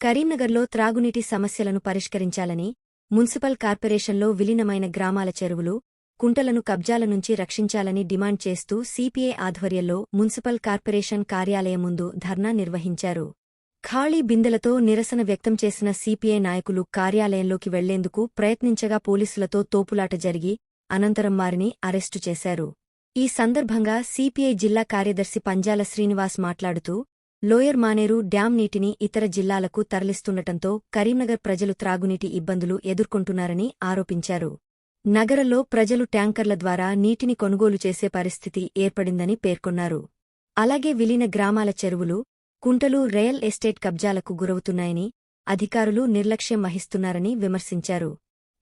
కరీంనగర్లో త్రాగునీటి సమస్యలను పరిష్కరించాలని మున్సిపల్ కార్పొరేషన్లో విలీనమైన గ్రామాల చెరువులు, కుంటలను కబ్జాల నుంచి రక్షించాలని డిమాండ్ చేస్తూ సిపిఐ ఆధ్వర్యంలో మున్సిపల్ కార్పొరేషన్ కార్యాలయం ముందు ధర్నా నిర్వహించారు. ఖాళీ బిందెలతో నిరసన వ్యక్తం చేసిన సిపిఐ నాయకులు కార్యాలయంలోకి వెళ్లేందుకు ప్రయత్నించగా పోలీసులతో తోపులాట జరిగి అనంతరం వారిని అరెస్టు చేశారు. ఈ సందర్భంగా సిపిఐ జిల్లా కార్యదర్శి పంజాల శ్రీనివాస్ మాట్లాడుతూ, లోయర్ మానేరు డ్యాం నీటిని ఇతర జిల్లాలకు తరలిస్తుండటంతో కరీంనగర్ ప్రజలు త్రాగునీటి ఇబ్బందులు ఎదుర్కొంటున్నారని ఆరోపించారు. నగరంలో ప్రజలు ట్యాంకర్ల ద్వారా నీటిని కొనుగోలు చేసే పరిస్థితి ఏర్పడిందని పేర్కొన్నారు. అలాగే విలీన గ్రామాల చెరువులు, కుంటలు రియల్ ఎస్టేట్ కబ్జాలకు గురవుతున్నాయని, అధికారులు నిర్లక్ష్యం వహిస్తున్నారని విమర్శించారు.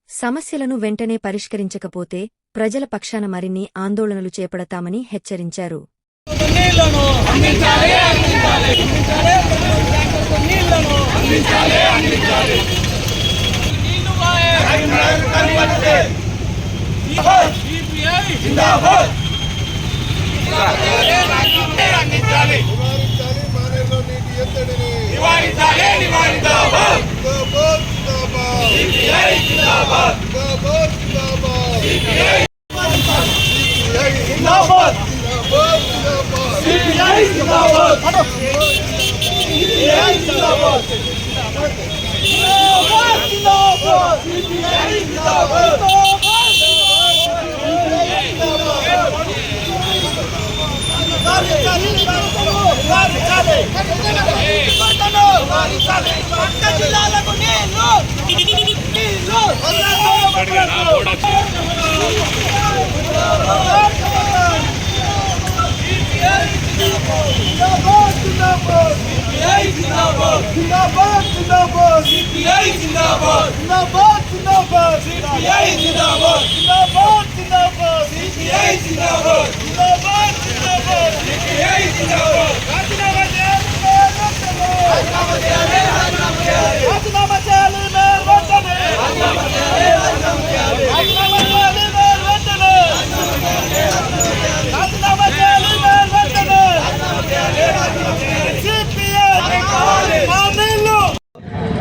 సమస్యలను వెంటనే పరిష్కరించకపోతే ప్రజల పక్షాన మరిన్ని ఆందోళనలు చేపడతామని హెచ్చరించారు.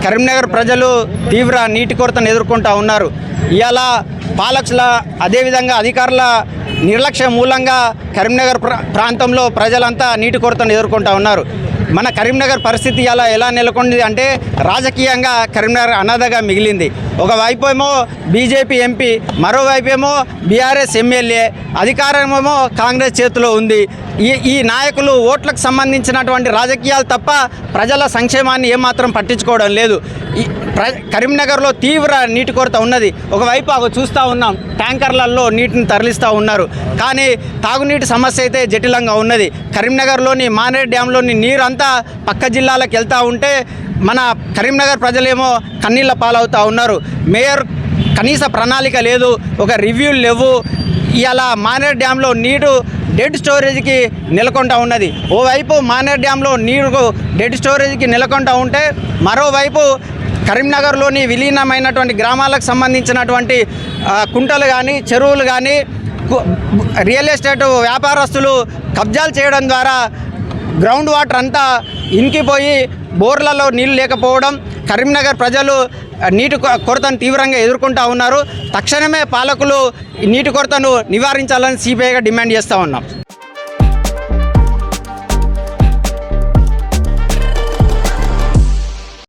కరీంనగర్ ప్రజలు తీవ్ర నీటి కొరతను ఎదుర్కొంటూ ఉన్నారు. ఇవాళ పాలకుల అదేవిధంగా అధికారుల నిర్లక్ష్యం మూలంగా కరీంనగర్ ప్రాంతంలో ప్రజలంతా నీటి కొరతను ఎదుర్కొంటూ ఉన్నారు. మన కరీంనగర్ పరిస్థితి ఎలా నెలకొంది అంటే రాజకీయంగా కరీంనగర్ అనాథగా మిగిలింది. ఒకవైపేమో బీజేపీ ఎంపీ, మరోవైపేమో బీఆర్ఎస్ ఎమ్మెల్యే, అధికారమేమో కాంగ్రెస్ చేతిలో ఉంది. ఈ నాయకులు ఓట్లకు సంబంధించినటువంటి రాజకీయాలు తప్ప ప్రజల సంక్షేమాన్ని ఏమాత్రం పట్టించుకోవడం లేదు. కరీంనగర్లో తీవ్ర నీటి కొరత ఉన్నది. ఒకవైపు చూస్తూ ఉన్నాం, ట్యాంకర్లలో నీటిని తరలిస్తూ ఉన్నారు. కానీ తాగునీటి సమస్య అయితే జటిలంగా ఉన్నది. కరీంనగర్లోని మానేరు డ్యాంలోని నీరు అంతా పక్క జిల్లాలకు వెళ్తూ ఉంటే మన కరీంనగర్ ప్రజలేమో కన్నీళ్ల పాలవుతూ ఉన్నారు. మేయర్ కనీస ప్రణాళిక లేదు, ఒక రివ్యూలు లేవు. ఇలా మానేరు డ్యాంలో నీరు డెడ్ స్టోరేజ్కి నెలకొంటూ ఉన్నది. ఓవైపు మానేరు డ్యాంలో నీరు డెడ్ స్టోరేజ్కి నెలకొంటూ ఉంటే మరోవైపు కరీంనగర్లోని విలీనమైనటువంటి గ్రామాలకు సంబంధించినటువంటి కుంటలు కానీ చెరువులు కానీ రియల్ ఎస్టేట్ వ్యాపారస్తులు కబ్జాలు చేయడం ద్వారా గ్రౌండ్ వాటర్ అంతా ఇంకిపోయి బోర్లలో నీళ్లు లేకపోవడం, కరీంనగర్ ప్రజలు నీటి కొరతను తీవ్రంగా ఎదుర్కొంటూ ఉన్నారు. తక్షణమే పాలకులు నీటి కొరతను నివారించాలని సిపిఐగా డిమాండ్ చేస్తూ ఉన్నాం.